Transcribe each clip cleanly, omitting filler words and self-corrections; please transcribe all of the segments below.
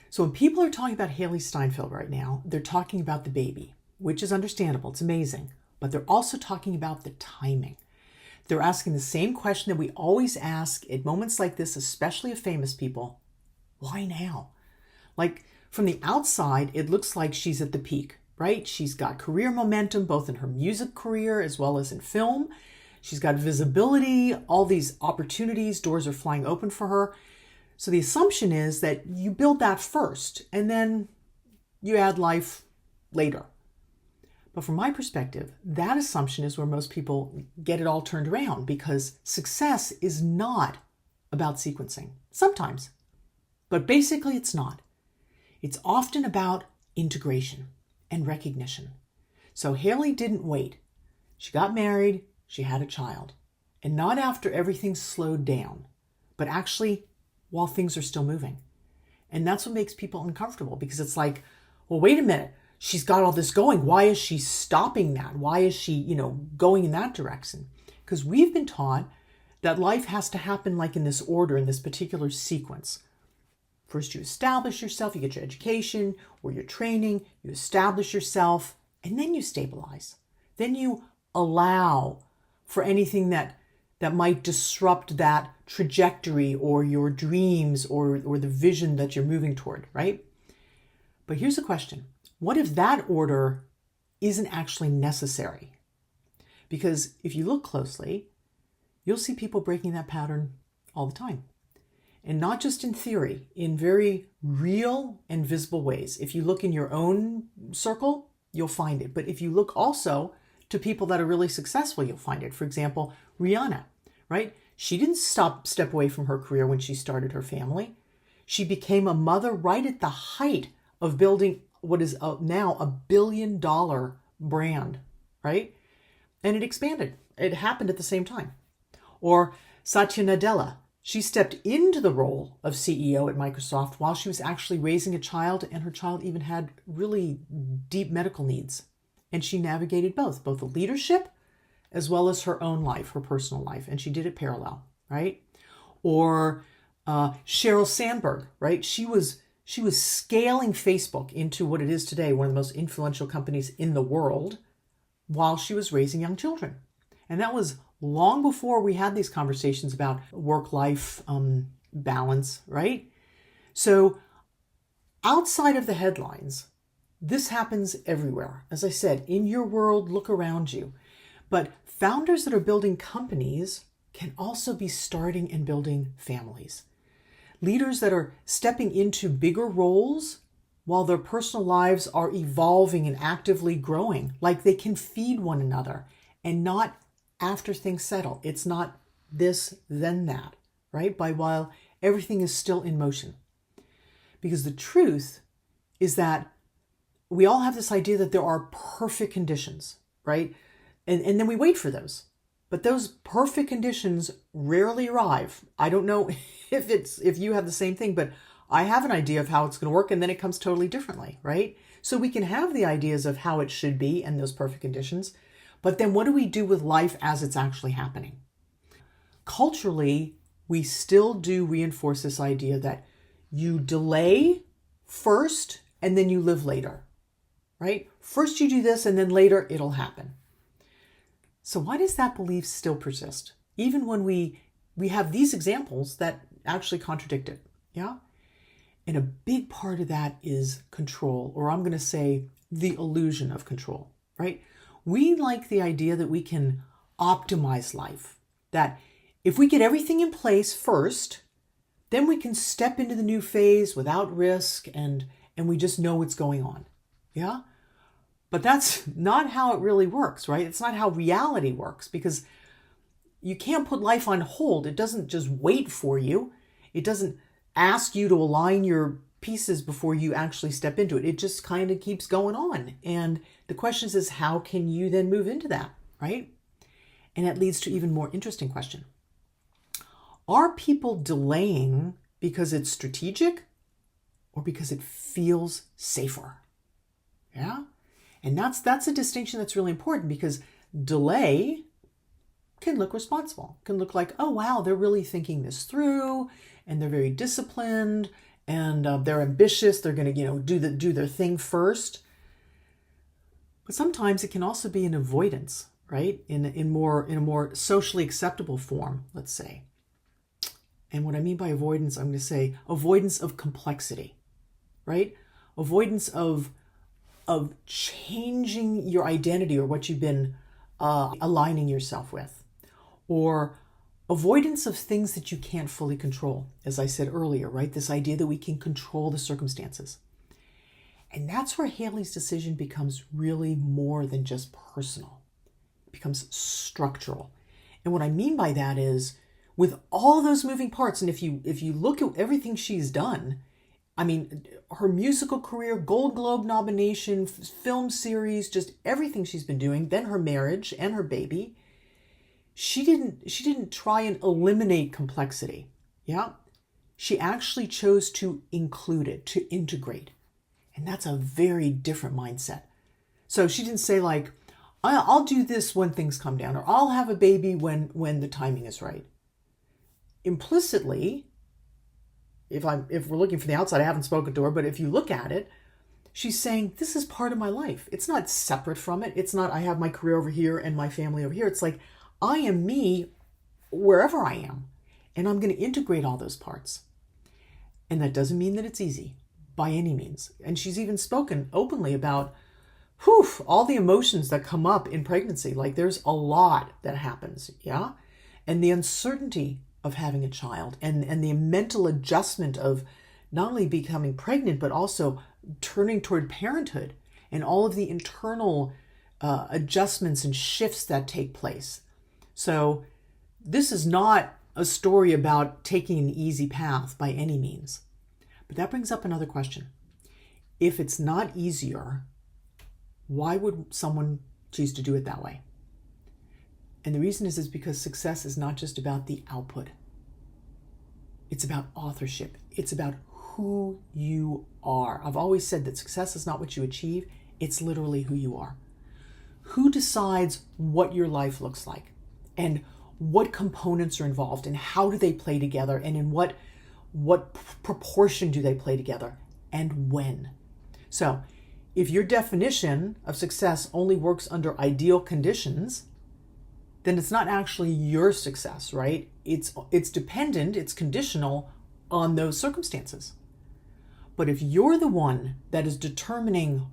So when people are talking about Hailee Steinfeld right now, they're talking about the baby, which is understandable. It's amazing. But they're also talking about the timing. They're asking the same question that we always ask at moments like this, especially of famous people. Why now? Like, from the outside, it looks like she's at the peak, right? She's got career momentum, both in her music career as well as in film. She's got visibility, all these opportunities, doors are flying open for her. So the assumption is that you build that first and then you add life later. But from my perspective, that assumption is where most people get it all turned around, because success is not about sequencing. Sometimes, but basically it's not. It's often about integration and recognition. So Hailee didn't wait. She got married, she had a child, and not after everything slowed down, but actually while things are still moving. And that's what makes people uncomfortable, because it's like, well, wait a minute. She's got all this going. Why is she stopping that? Why is she, going in that direction? Because we've been taught that life has to happen like in this order, in this particular sequence. First, you establish yourself, you get your education or your training, you establish yourself, and then you stabilize. Then you allow for anything that might disrupt that trajectory or your dreams or the vision that you're moving toward, right? But here's a question. What if that order isn't actually necessary? Because if you look closely, you'll see people breaking that pattern all the time. And not just in theory, in very real and visible ways. If you look in your own circle, you'll find it. But if you look also to people that are really successful, you'll find it. For example, Rihanna, right? She didn't step away from her career when she started her family. She became a mother right at the height of building what is now $1 billion brand, right? And it expanded. It happened at the same time. Or Satya Nadella, she stepped into the role of CEO at Microsoft while she was actually raising a child, and her child even had really deep medical needs. And she navigated both the leadership as well as her own life, her personal life, and she did it parallel, right? Or Sheryl Sandberg, right? She was scaling Facebook into what it is today, one of the most influential companies in the world, while she was raising young children. And that was long before we had these conversations about work-life balance, right? So outside of the headlines, this happens everywhere. As I said, in your world, look around you. But founders that are building companies can also be starting and building families. Leaders that are stepping into bigger roles while their personal lives are evolving and actively growing, like they can feed one another, and not after things settle. It's not this, then that, right? While everything is still in motion. Because the truth is that we all have this idea that there are perfect conditions, right? And then we wait for those. But those perfect conditions rarely arrive. I don't know if you have the same thing, but I have an idea of how it's going to work, and then it comes totally differently, right? So we can have the ideas of how it should be and those perfect conditions, but then what do we do with life as it's actually happening? Culturally, we still do reinforce this idea that you delay first and then you live later, right? First you do this and then later it'll happen. So why does that belief still persist? Even when we have these examples that actually contradict it, yeah? And a big part of that is control, or I'm going to say the illusion of control, right? We like the idea that we can optimize life, that if we get everything in place first, then we can step into the new phase without risk and we just know what's going on, yeah? But that's not how it really works, right? It's not how reality works, because you can't put life on hold. It doesn't just wait for you. It doesn't ask you to align your pieces before you actually step into it. It just kind of keeps going on. And the question is how can you then move into that, right? And that leads to even more interesting question. Are people delaying because it's strategic or because it feels safer? Yeah? And that's a distinction that's really important, because delay can look responsible, can look like, oh, wow, they're really thinking this through and they're very disciplined and they're ambitious. They're going to, do their thing first. But sometimes it can also be an avoidance, right? In a more socially acceptable form, let's say. And what I mean by avoidance, I'm going to say avoidance of complexity, right? Avoidance of changing your identity or what you've been aligning yourself with, or avoidance of things that you can't fully control. As I said earlier, right? This idea that we can control the circumstances. And that's where Hailee's decision becomes really more than just personal. It becomes structural. And what I mean by that is, with all those moving parts, and if you look at everything she's done, I mean, her musical career, Gold Globe nomination, film series, just everything she's been doing, then her marriage and her baby, she didn't try and eliminate complexity. Yeah. She actually chose to include it, to integrate. And that's a very different mindset. So she didn't say like, I'll do this when things come down, or I'll have a baby when the timing is right. Implicitly, if we're looking from the outside, I haven't spoken to her, but if you look at it, she's saying, this is part of my life. It's not separate from it. It's not, I have my career over here and my family over here. It's like, I am me wherever I am, and I'm going to integrate all those parts. And that doesn't mean that it's easy by any means. And she's even spoken openly about all the emotions that come up in pregnancy. Like, there's a lot that happens, yeah? And the uncertainty of having a child, and the mental adjustment of not only becoming pregnant, but also turning toward parenthood, and all of the internal adjustments and shifts that take place. So this is not a story about taking an easy path by any means. But that brings up another question. If it's not easier, why would someone choose to do it that way? And the reason is because success is not just about the output. It's about authorship. It's about who you are. I've always said that success is not what you achieve. It's literally who you are. Who decides what your life looks like, and what components are involved, and how do they play together, and in what proportion do they play together, and when? So if your definition of success only works under ideal conditions, then it's not actually your success, right? It's dependent, it's conditional on those circumstances. But if you're the one that is determining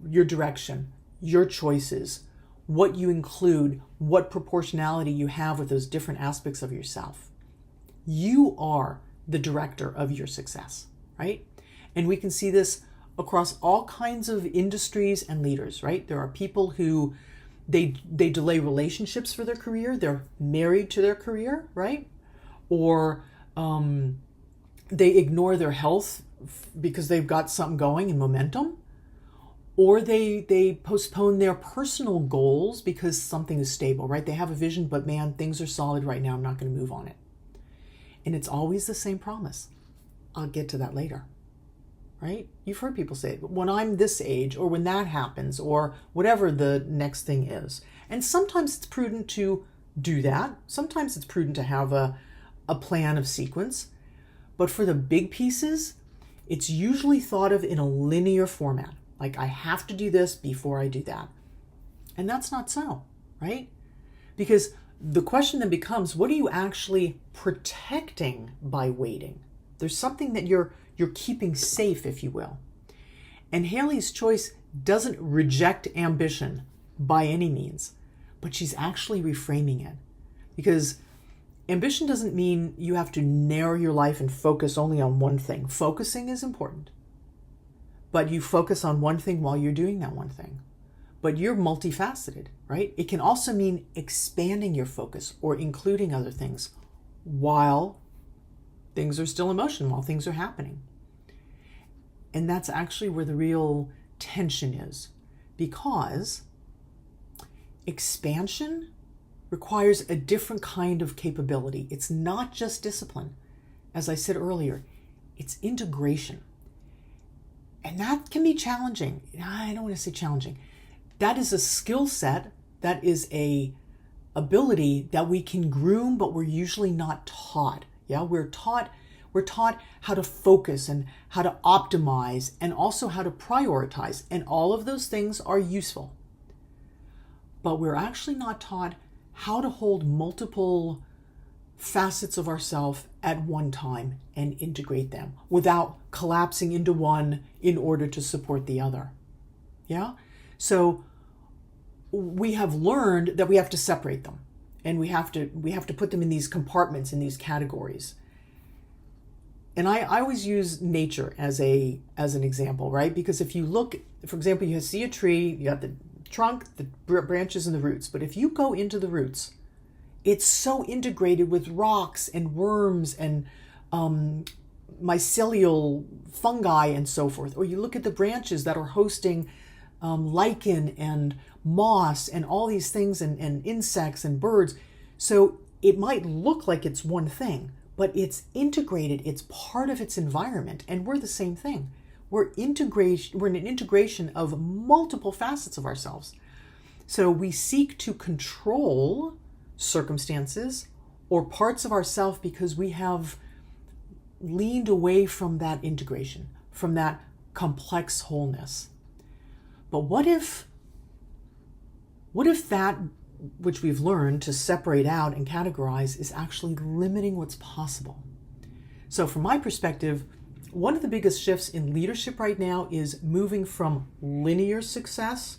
your direction, your choices, what you include, what proportionality you have with those different aspects of yourself, you are the director of your success, right? And we can see this across all kinds of industries and leaders, right? There are people who they delay relationships for their career. They're married to their career, right? Or they ignore their health because they've got something going and momentum. Or they postpone their personal goals because something is stable, right? They have a vision, but man, things are solid right now. I'm not going to move on it. And it's always the same promise. I'll get to that later, right? You've heard people say, when I'm this age, or when that happens, or whatever the next thing is. And sometimes it's prudent to do that. Sometimes it's prudent to have a plan of sequence. But for the big pieces, it's usually thought of in a linear format. Like, I have to do this before I do that. And that's not so, right? Because the question then becomes, what are you actually protecting by waiting? There's something that you're keeping safe, if you will. And Hailee's choice doesn't reject ambition by any means, but she's actually reframing it. Because ambition doesn't mean you have to narrow your life and focus only on one thing. Focusing is important. But you focus on one thing while you're doing that one thing. But you're multifaceted, right? It can also mean expanding your focus or including other things while things are still in motion, while things are happening. And that's actually where the real tension is, because expansion requires a different kind of capability. It's not just discipline. As I said earlier, it's integration. And that can be challenging. I don't want to say challenging. That is a skill set. That is a ability that we can groom, but we're usually not taught. Yeah, we're taught We're taught how to focus and how to optimize and also how to prioritize. And all of those things are useful. But we're actually not taught how to hold multiple facets of ourselves at one time and integrate them without collapsing into one in order to support the other. Yeah? So we have learned that we have to separate them, and we have to put them in these compartments, in these categories. And I always use nature as an example, right? Because if you look, for example, you see a tree, you got the trunk, the branches, and the roots. But if you go into the roots, it's so integrated with rocks and worms and mycelial fungi and so forth. Or you look at the branches that are hosting lichen and moss and all these things and insects and birds. So it might look like it's one thing, but it's integrated. It's part of its environment. And we're the same thing. We're in an integration of multiple facets of ourselves. So we seek to control circumstances or parts of ourselves because we have leaned away from that integration, from that complex wholeness. But what if that which we've learned to separate out and categorize is actually limiting what's possible? So from my perspective, one of the biggest shifts in leadership right now is moving from linear success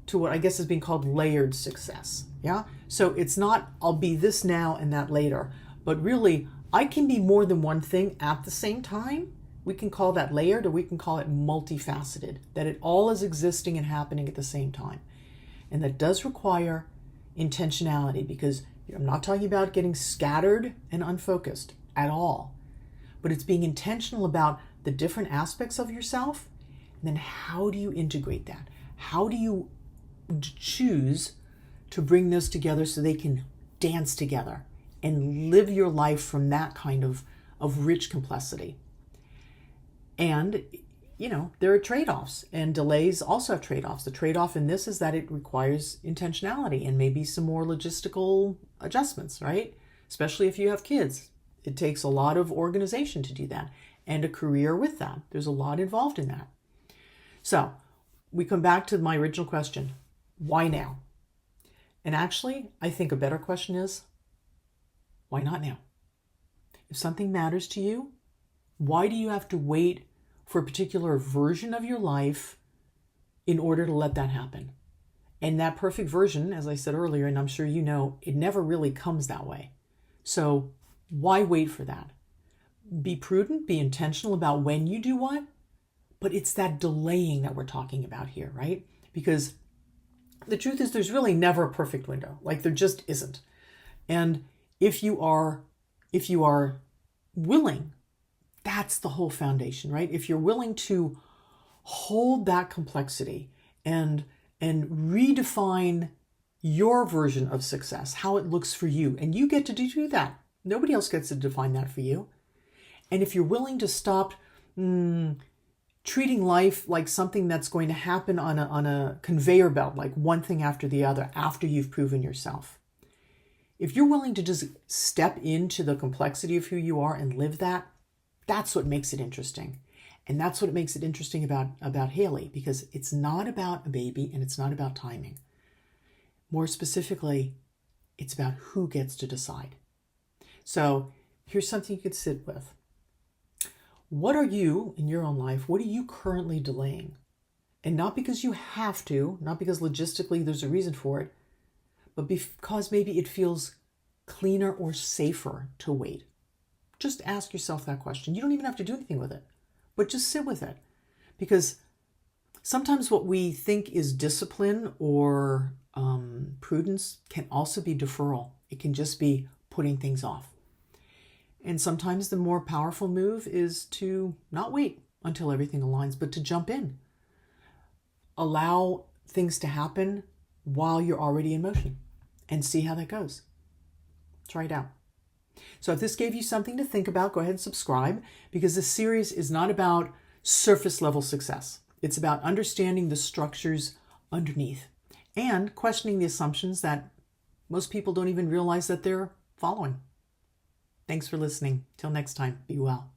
to what I guess is being called layered success. Yeah. So it's not, I'll be this now and that later, but really I can be more than one thing at the same time. We can call that layered, or we can call it multifaceted, that it all is existing and happening at the same time. And that does require intentionality, because I'm not talking about getting scattered and unfocused at all, but it's being intentional about the different aspects of yourself. And then how do you integrate that? How do you choose to bring those together so they can dance together and live your life from that kind of rich complexity? And, there are trade-offs, and delays also have trade-offs. The trade-off in this is that it requires intentionality and maybe some more logistical adjustments, right? Especially if you have kids. It takes a lot of organization to do that, and a career with that. There's a lot involved in that. So we come back to my original question, why now? And actually, I think a better question is, why not now? If something matters to you, why do you have to wait for a particular version of your life in order to let that happen? And that perfect version, as I said earlier, and I'm sure you know, it never really comes that way. So why wait for that? Be prudent, be intentional about when you do what, but it's that delaying that we're talking about here, right? Because the truth is there's really never a perfect window. Like there just isn't. And if you are willing, that's the whole foundation, right? If you're willing to hold that complexity and redefine your version of success, how it looks for you, and you get to do that. Nobody else gets to define that for you. And if you're willing to stop treating life like something that's going to happen on a conveyor belt, like one thing after the other, after you've proven yourself. If you're willing to just step into the complexity of who you are and live that, that's what makes it interesting. And that's what makes it interesting about Hailee, because it's not about a baby and it's not about timing. More specifically, it's about who gets to decide. So here's something you could sit with. What are you, in your own life, what are you currently delaying? And not because you have to, not because logistically there's a reason for it, but because maybe it feels cleaner or safer to wait. Just ask yourself that question. You don't even have to do anything with it, but just sit with it. Because sometimes what we think is discipline or prudence can also be deferral. It can just be putting things off. And sometimes the more powerful move is to not wait until everything aligns, but to jump in. Allow things to happen while you're already in motion and see how that goes. Try it out. So if this gave you something to think about, go ahead and subscribe, because this series is not about surface level success. It's about understanding the structures underneath and questioning the assumptions that most people don't even realize that they're following. Thanks for listening. Till next time, be well.